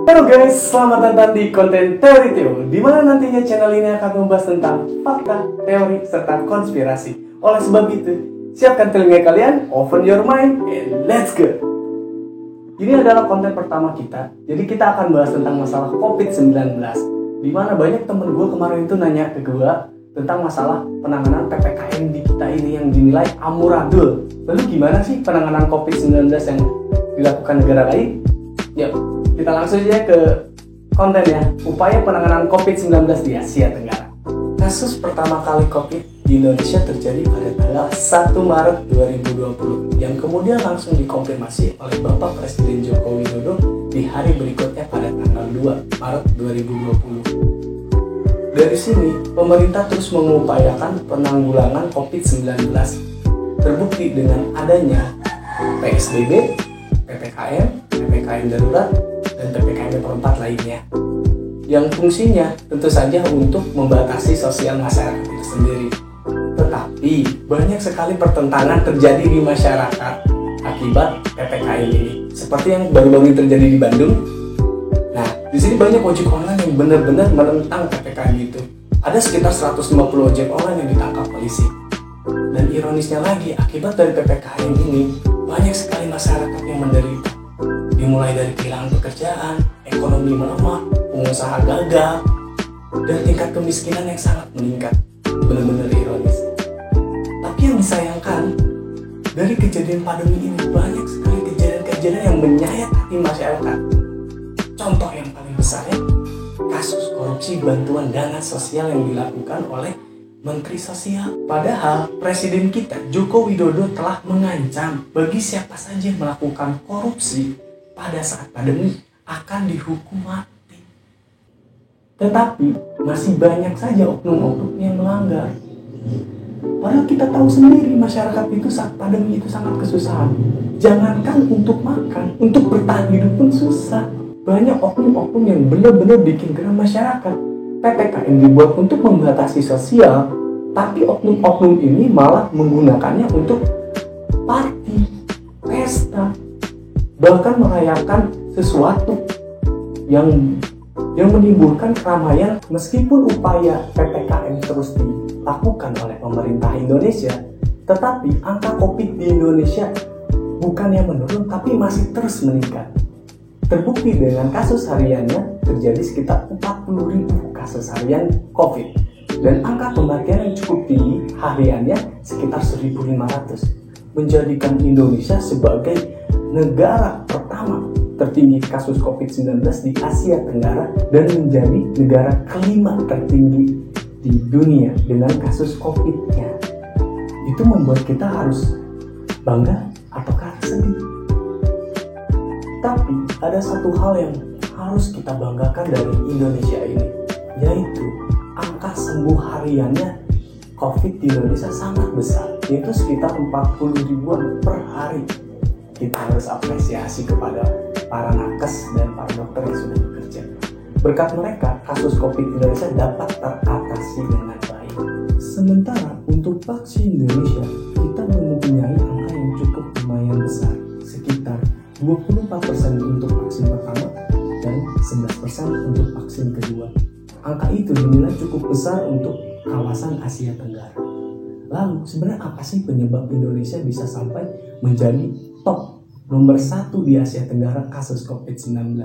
Halo guys, selamat datang di konten Teori Teo, di mana nantinya channel ini akan membahas tentang fakta, teori, serta konspirasi. Oleh sebab itu, siapkan telinga kalian, open your mind, and let's go! Ini adalah konten pertama kita, jadi kita akan bahas tentang masalah COVID-19. Di mana banyak temen gue kemarin itu nanya ke gue tentang masalah penanganan PPKM di kita ini yang dinilai amburadul. Lalu gimana sih penanganan COVID-19 yang dilakukan negara lain? Yuk, kita langsung aja ke kontennya. Upaya penanganan COVID-19 di Asia Tenggara. Kasus pertama kali COVID di Indonesia terjadi pada tanggal 1 Maret 2020 yang kemudian langsung dikonfirmasi oleh Bapak Presiden Joko Widodo di hari berikutnya pada tanggal 2 Maret 2020. Dari sini, pemerintah terus mengupayakan penanggulangan COVID-19. Terbukti dengan adanya PSBB, PPKM, PPKM darurat, dan PPKM level 4 lainnya. Yang fungsinya tentu saja untuk membatasi sosial masyarakat itu sendiri. Tetapi banyak sekali pertentangan terjadi di masyarakat akibat PPKM ini. Seperti yang baru-baru terjadi di Bandung. Nah, di sini banyak ojek online yang benar-benar menentang PPKM itu. Ada sekitar 150 ojek online yang ditangkap polisi. Dan ironisnya lagi, akibat dari PPKM ini, banyak sekali masyarakat yang menderita. Dimulai dari kehilangan pekerjaan, ekonomi melemah, pengusaha gagal, dan tingkat kemiskinan yang sangat meningkat. Benar-benar ironis. Tapi yang disayangkan, dari kejadian pandemi ini banyak sekali kejadian-kejadian yang menyayat hati masyarakat. Contoh yang paling besarnya, kasus korupsi bantuan dana sosial yang dilakukan oleh Menteri Sosial. Padahal Presiden kita Joko Widodo telah mengancam bagi siapa saja yang melakukan korupsi pada saat pandemi akan dihukum mati. Tetapi masih banyak saja oknum-oknum yang melanggar. Padahal kita tahu sendiri masyarakat itu saat pandemi itu sangat kesusahan. Jangankan untuk makan, untuk bertahan hidup pun susah. Banyak oknum-oknum yang benar-benar bikin geram masyarakat. PPKM dibuat untuk membatasi sosial, tapi oknum-oknum ini malah menggunakannya untuk party, pesta, bahkan merayakan sesuatu yang menimbulkan keramaian. Meskipun upaya PPKM terus dilakukan oleh pemerintah Indonesia, tetapi angka COVID di Indonesia bukannya menurun, tapi masih terus meningkat. Terbukti dengan kasus hariannya terjadi sekitar 40.000 kasus harian COVID dan angka kematian yang cukup tinggi hariannya sekitar 1.500, menjadikan Indonesia sebagai negara pertama tertinggi kasus COVID-19 di Asia Tenggara dan menjadi negara kelima tertinggi di dunia dengan kasus COVID-nya. Itu membuat kita harus bangga ataukah sedih? Tapi ada satu hal yang harus kita banggakan dari Indonesia ini, yaitu angka sembuh hariannya COVID di Indonesia sangat besar, yaitu sekitar 40 ribuan per hari. Kita harus apresiasi kepada para nakes dan para dokter yang sudah bekerja. Berkat mereka, kasus COVID di Indonesia dapat teratasi dengan baik. Sementara untuk vaksin Indonesia, kita mempunyai angka yang cukup lumayan besar, sekitar 24% untuk vaksin pertama dan 11% untuk vaksin kedua. Angka itu dinilai cukup besar untuk kawasan Asia Tenggara. Lalu sebenarnya apa sih penyebab Indonesia bisa sampai menjadi top nomor 1 di Asia Tenggara kasus COVID-19?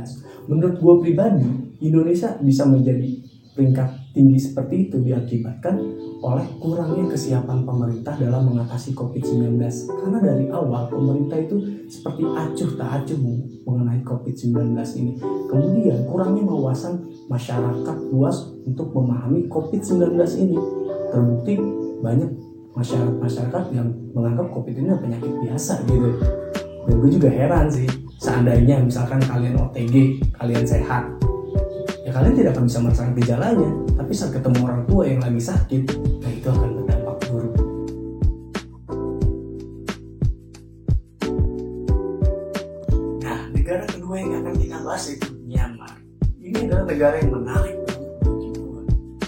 Menurut gue pribadi, Indonesia bisa menjadi peringkat tinggi seperti itu diakibatkan oleh kurangnya kesiapan pemerintah dalam mengatasi COVID-19. Karena dari awal pemerintah itu seperti acuh tak acuh mengenai COVID-19 ini. Kemudian kurangnya wawasan masyarakat luas untuk memahami COVID-19 ini. Terbukti banyak masyarakat yang menganggap COVID ini penyakit biasa gitu. Dan gue juga heran sih, seandainya misalkan kalian OTG, kalian sehat, ya kalian tidak akan bisa merasakan gejalanya. Tapi saat ketemu orang tua yang lagi sakit, nah itu akan berdampak buruk. Nah, negara kedua yang akan kita bahas itu Myanmar. Ini adalah negara yang menarik bagi gue,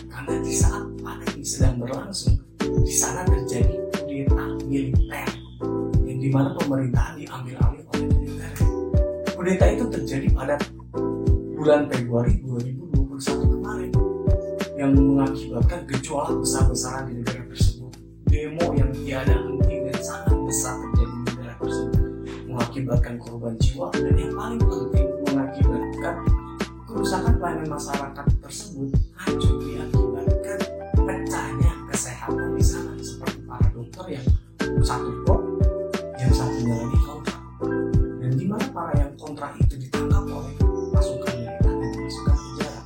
karena di saat pandemi sedang berlangsung, di sana terjadi kudeta militer, yang dimana pemerintahan diambil alih oleh militer. Kudeta itu terjadi pada bulan Februari 2021 kemarin yang mengakibatkan gejolak besar-besaran di negara tersebut. Demo yang tiada henti dan sangat besar terjadi di negara tersebut, mengakibatkan korban jiwa dan yang paling penting mengakibatkan kerusakan pelayanan masyarakat tersebut hancur diakibatkan pecahnya kesehatan di sana, seperti para dokter yang satu pro, yang satunya lagi kontra, dan di mana para yang kontra itu ditangkap oleh pasukan militer dan dimasukkan penjara.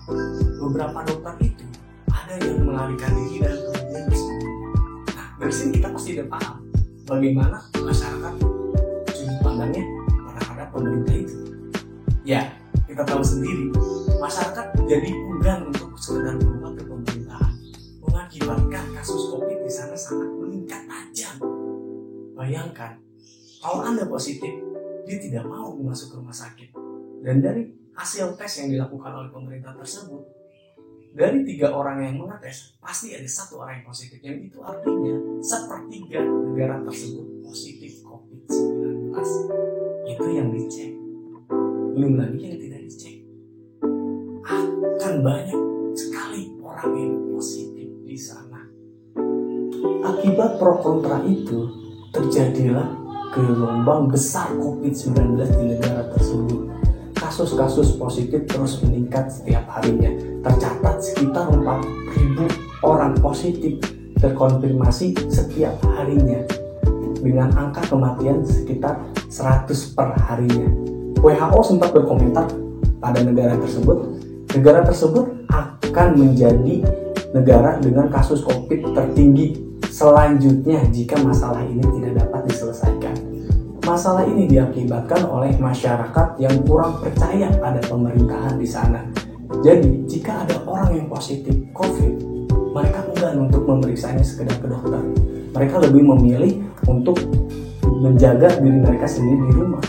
Beberapa dokter itu ada yang melarikan diri dan kemudian bersembunyi. Nah, dari sini kita pasti udah paham bagaimana masyarakat sudut pandangnya terhadap pemerintah itu. Ya, kita tahu sendiri, masyarakat jadi enggan untuk sekedar berubah ke pemerintahan, mengakibatkan kasus COVID di sana sangat meningkat tajam. Bayangkan, kalau Anda positif, dia tidak mau masuk ke rumah sakit. Dan dari hasil tes yang dilakukan oleh pemerintah tersebut, dari 3 orang yang mengetes, pasti ada 1 orang yang positif. Yang itu artinya sepertiga negara tersebut positif COVID-19. Itu yang dicek. Belum lagi yang tidak dicek. Akan banyak sekali orang yang positif di sana. Akibat pro kontra itu, terjadilah gelombang besar COVID-19 di negara tersebut. Kasus-kasus positif terus meningkat setiap harinya. Tercatat sekitar 4.000 orang positif terkonfirmasi setiap harinya, dengan angka kematian sekitar 100 per harinya. WHO sempat berkomentar pada negara tersebut akan menjadi negara dengan kasus COVID tertinggi selanjutnya jika masalah ini tidak dapat diselesaikan. Masalah ini diakibatkan oleh masyarakat yang kurang percaya pada pemerintahan di sana. Jadi, jika ada orang yang positif COVID, mereka enggan untuk memeriksanya sekedar ke dokter. Mereka lebih memilih untuk menjaga diri mereka sendiri di rumah.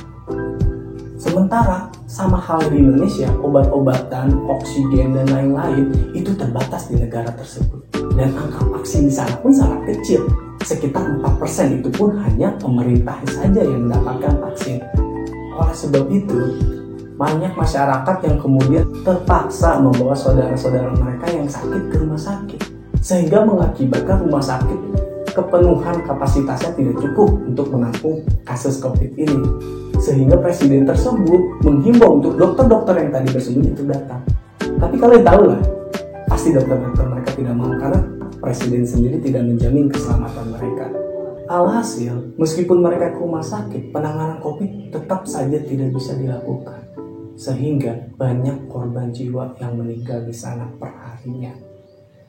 Sementara, sama hal di Indonesia, obat-obatan, oksigen, dan lain-lain itu terbatas di negara tersebut. Dan angka vaksin di sana pun sangat kecil. Sekitar 4%, itu pun hanya pemerintah saja yang mendapatkan vaksin. Oleh sebab itu, banyak masyarakat yang kemudian terpaksa membawa saudara-saudara mereka yang sakit ke rumah sakit, sehingga mengakibatkan rumah sakit kepenuhan kapasitasnya tidak cukup untuk menampung kasus COVID ini. Sehingga presiden tersebut menghimbau untuk dokter-dokter yang tadi bersembunyi itu datang. Tapi kalian tahu lah, pasti dokter-dokter mereka tidak mau karena presiden sendiri tidak menjamin keselamatan mereka. Alhasil, meskipun mereka ke rumah sakit, penanganan COVID tetap saja tidak bisa dilakukan. Sehingga banyak korban jiwa yang meninggal di sana per harinya.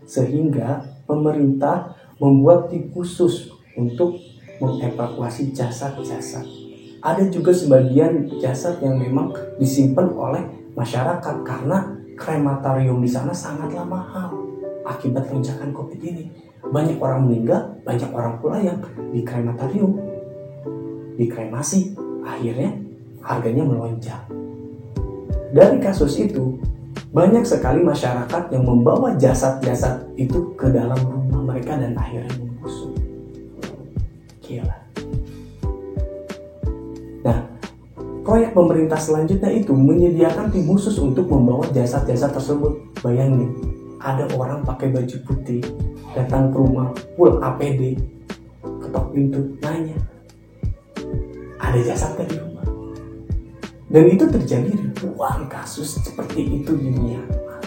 Sehingga pemerintah membuat tim khusus untuk mengevakuasi jasad-jasad. Ada juga sebagian jasad yang memang disimpan oleh masyarakat karena krematorium di sana sangatlah mahal akibat lonjakan COVID ini. Banyak orang meninggal, banyak orang pula yang di krematorium, dikremasi, akhirnya harganya melonjak. Dari kasus itu, banyak sekali masyarakat yang membawa jasad-jasad itu ke dalam rumah mereka dan akhirnya membusuk. Gila. Nah, proyek pemerintah selanjutnya itu menyediakan tim khusus untuk membawa jasad-jasad tersebut. Bayangin, ada orang pakai baju putih datang ke rumah full APD, ketok pintu, nanya, ada jasad di rumah? Dan itu terjadi ribuan kasus seperti itu di Myanmar.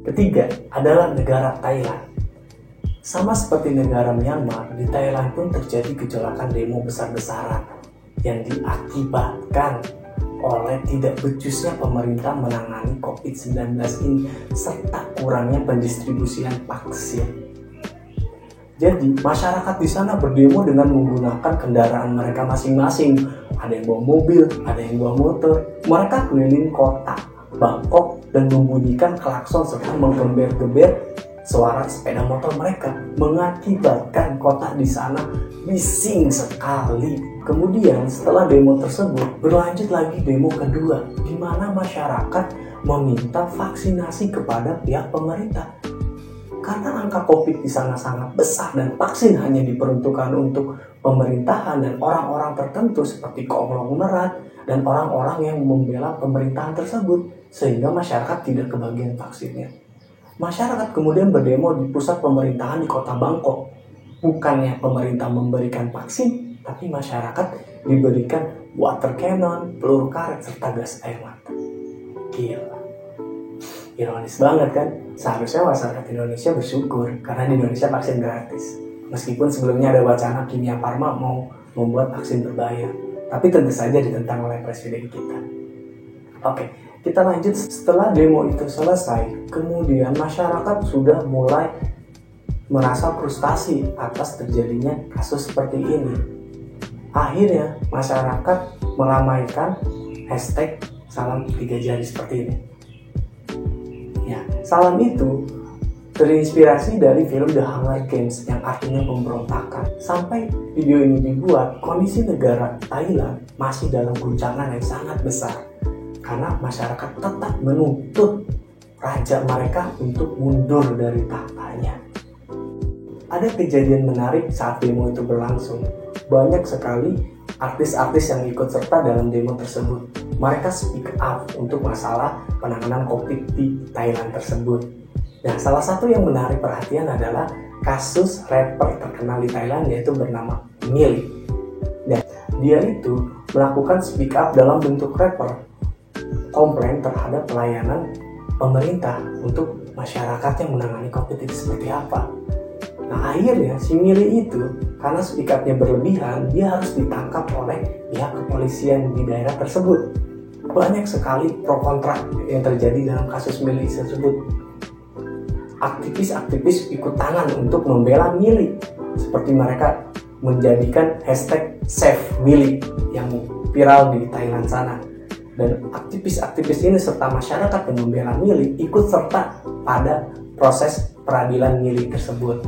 Ketiga adalah negara Thailand. Sama seperti negara Myanmar, di Thailand pun terjadi gejolakan demo besar-besaran yang diakibatkan oleh tidak becusnya pemerintah menangani COVID-19 ini serta kurangnya pendistribusian vaksin. Jadi masyarakat di sana berdemo dengan menggunakan kendaraan mereka masing-masing. Ada yang bawa mobil, ada yang bawa motor. Mereka keliling kota Bangkok dan membunyikan klakson serta menggember-geber suara sepeda motor mereka, mengakibatkan kota di sana bising sekali. Kemudian setelah demo tersebut berlanjut lagi demo kedua, di mana masyarakat meminta vaksinasi kepada pihak pemerintah. karena angka COVID di sana sangat besar dan vaksin hanya diperuntukkan untuk pemerintahan dan orang-orang tertentu seperti konglomerat dan orang-orang yang membela pemerintahan tersebut, sehingga masyarakat tidak kebagian vaksinnya. Masyarakat kemudian berdemo di pusat pemerintahan di kota Bangkok. Bukannya pemerintah memberikan vaksin, tapi masyarakat diberikan water cannon, peluru karet, serta gas air mata. Gila. Ironis banget kan? Seharusnya masyarakat Indonesia bersyukur karena di Indonesia vaksin gratis. Meskipun sebelumnya ada wacana Kimia Farma mau membuat vaksin berbayar, tapi tentu saja ditentang oleh presiden kita. Oke, kita lanjut. Setelah demo itu selesai, kemudian masyarakat sudah mulai merasa frustasi atas terjadinya kasus seperti ini. Akhirnya masyarakat meramaikan hashtag salam 3 jari seperti ini. Ya, salam itu terinspirasi dari film The Hunger Games yang artinya pemberontakan. Sampai video ini dibuat, kondisi negara Thailand masih dalam guncangan yang sangat besar karena masyarakat tetap menuntut raja mereka untuk mundur dari tahtanya. Ada kejadian menarik saat demo itu berlangsung. Banyak sekali artis-artis yang ikut serta dalam demo tersebut. Mereka speak up untuk masalah penanganan COVID di Thailand tersebut. Nah, salah satu yang menarik perhatian adalah kasus rapper terkenal di Thailand yaitu bernama Milly. Dan dia itu melakukan speak up dalam bentuk rapper, komplain terhadap pelayanan pemerintah untuk masyarakat yang menangani COVID itu seperti apa. Nah, akhirnya si Milly itu karena speak up-nya berlebihan, dia harus ditangkap oleh pihak kepolisian di daerah tersebut. Banyak sekali pro kontra yang terjadi dalam kasus Milly tersebut. Aktivis-aktivis ikut tangan untuk membela Milly, seperti mereka menjadikan hashtag Save Milly yang viral di Thailand sana. Dan aktivis-aktivis ini serta masyarakat yang membela Milly ikut serta pada proses peradilan Milly tersebut.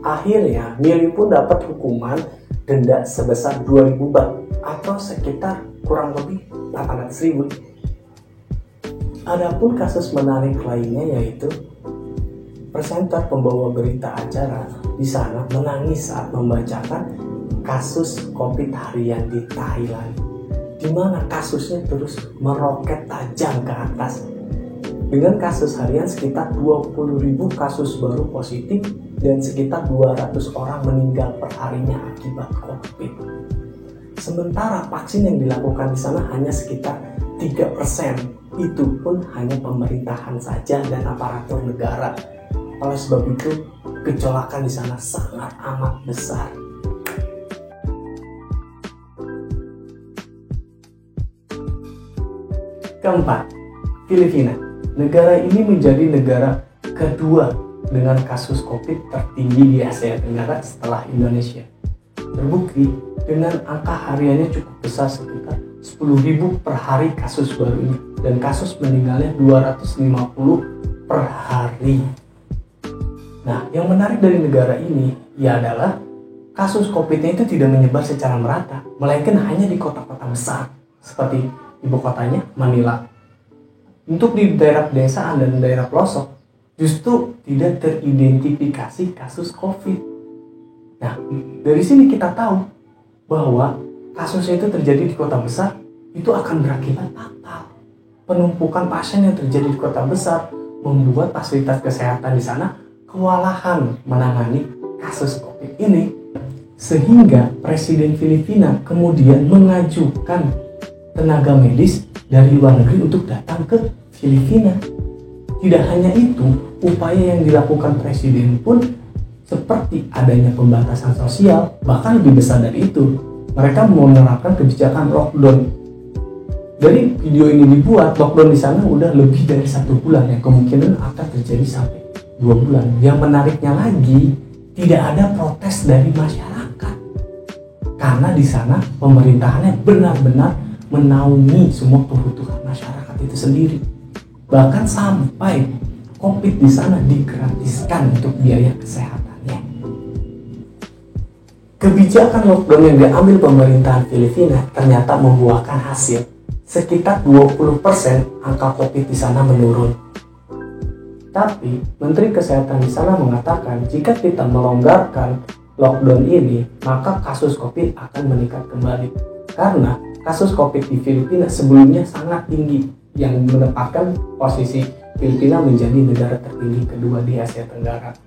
Akhirnya Milly pun dapat hukuman denda sebesar 2.000 baht atau sekitar kurang lebih 800.000. Adapun kasus menarik lainnya yaitu presenter pembawa berita acara di sana menangis saat membacakan kasus COVID harian di Thailand, di mana kasusnya terus meroket tajam ke atas. Dengan kasus harian sekitar 20.000 kasus baru positif dan sekitar 200 orang meninggal perharinya akibat COVID. Sementara vaksin yang dilakukan di sana hanya sekitar 3%. Itu pun hanya pemerintahan saja dan aparatur negara. Oleh sebab itu, gejolakan di sana sangat amat besar. Keempat, Filipina. Negara ini menjadi negara kedua dengan kasus COVID tertinggi di Asia Tenggara setelah Indonesia. Terbukti dengan angka hariannya cukup besar sekitar 10.000 per hari kasus baru ini dan kasus meninggalnya 250 per hari. Nah, yang menarik dari negara ini ya adalah kasus COVID-nya itu tidak menyebar secara merata, melainkan hanya di kota-kota besar seperti ibu kotanya Manila. Untuk di daerah pedesaan dan daerah pelosok justru tidak teridentifikasi kasus COVID. Nah, dari sini kita tahu bahwa kasusnya itu terjadi di kota besar itu akan berakibat fatal. Penumpukan pasien yang terjadi di kota besar membuat fasilitas kesehatan di sana kewalahan menangani kasus COVID ini. Sehingga Presiden Filipina kemudian mengajukan tenaga medis dari luar negeri untuk datang ke Filipina. Tidak hanya itu, upaya yang dilakukan Presiden pun seperti adanya pembatasan sosial, bahkan lebih besar dari itu. Mereka menerapkan kebijakan lockdown. Dari video ini dibuat, lockdown di sana udah lebih dari 1 bulan yang kemungkinan akan terjadi sampai 2 bulan. Yang menariknya lagi, tidak ada protes dari masyarakat. Karena di sana pemerintahannya benar-benar menaungi semua kebutuhan masyarakat itu sendiri. Bahkan sampai COVID di sana digratiskan untuk biaya kesehatannya. Kebijakan lockdown yang diambil pemerintahan Filipina ternyata membuahkan hasil. Sekitar 20% angka COVID di sana menurun. Tapi Menteri Kesehatan di sana mengatakan jika kita melonggarkan lockdown ini, maka kasus COVID akan meningkat kembali. Karena kasus COVID di Filipina sebelumnya sangat tinggi, yang menempatkan posisi Filipina menjadi negara tertinggi kedua di Asia Tenggara.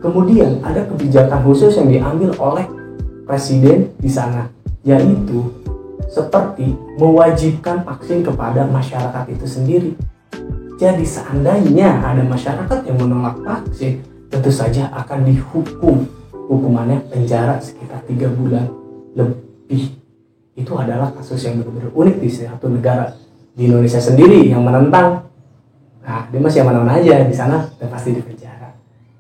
Kemudian ada kebijakan khusus yang diambil oleh presiden di sana, yaitu seperti mewajibkan vaksin kepada masyarakat itu sendiri. Jadi seandainya ada masyarakat yang menolak vaksin, tentu saja akan dihukum. Hukumannya penjara sekitar 3 bulan lebih. Itu adalah kasus yang benar-benar unik di satu negara. Di Indonesia sendiri yang menentang, nah dia masih aman-aman aja di sana dan pasti di penjara.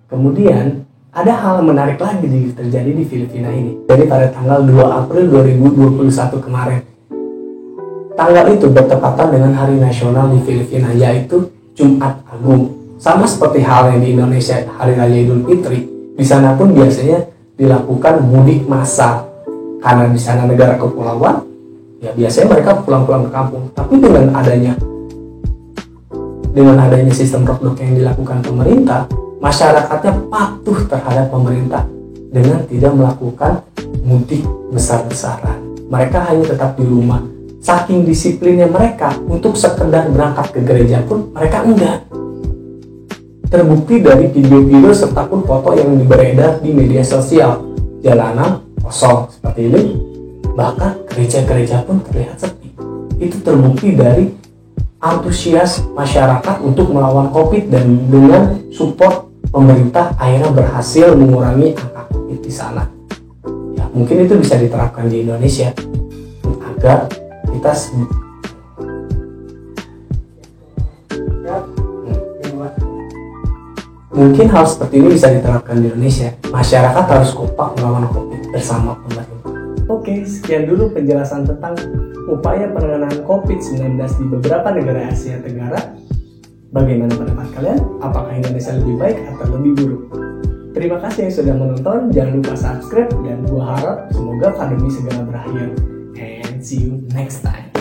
Kemudian ada hal menarik lagi terjadi di Filipina ini. Jadi pada tanggal 2 April 2021 kemarin, tanggal itu bertepatan dengan hari nasional di Filipina, yaitu Jumat Agung. Sama seperti hal yang di Indonesia Hari Raya Idul Fitri, di sana pun biasanya dilakukan mudik massal. Karena di sana negara kepulauan, ya biasanya mereka pulang-pulang ke kampung. Tapi dengan adanya sistem lockdown yang dilakukan pemerintah, masyarakatnya patuh terhadap pemerintah dengan tidak melakukan mudik besar-besaran. Mereka hanya tetap di rumah. Saking disiplinnya mereka, untuk sekedar berangkat ke gereja pun mereka enggak. Terbukti dari video-video serta pun foto yang beredar di media sosial. Jalanan kosong seperti ini, bahkan gereja-gereja pun terlihat sepi. Itu terbukti dari antusias masyarakat untuk melawan COVID, dan dengan support pemerintah akhirnya berhasil mengurangi angka COVID di sana. Ya, mungkin itu bisa diterapkan di Indonesia agar kita mungkin hal seperti ini bisa diterapkan di Indonesia. Masyarakat harus kompak melawan COVID bersama pemerintah. Oke, sekian dulu penjelasan tentang upaya penanganan COVID-19 di beberapa negara Asia Tenggara. Bagaimana pendapat kalian? Apakah Indonesia lebih baik atau lebih buruk? Terima kasih yang sudah menonton. Jangan lupa subscribe, dan gua harap semoga pandemi segera berakhir. And see you next time.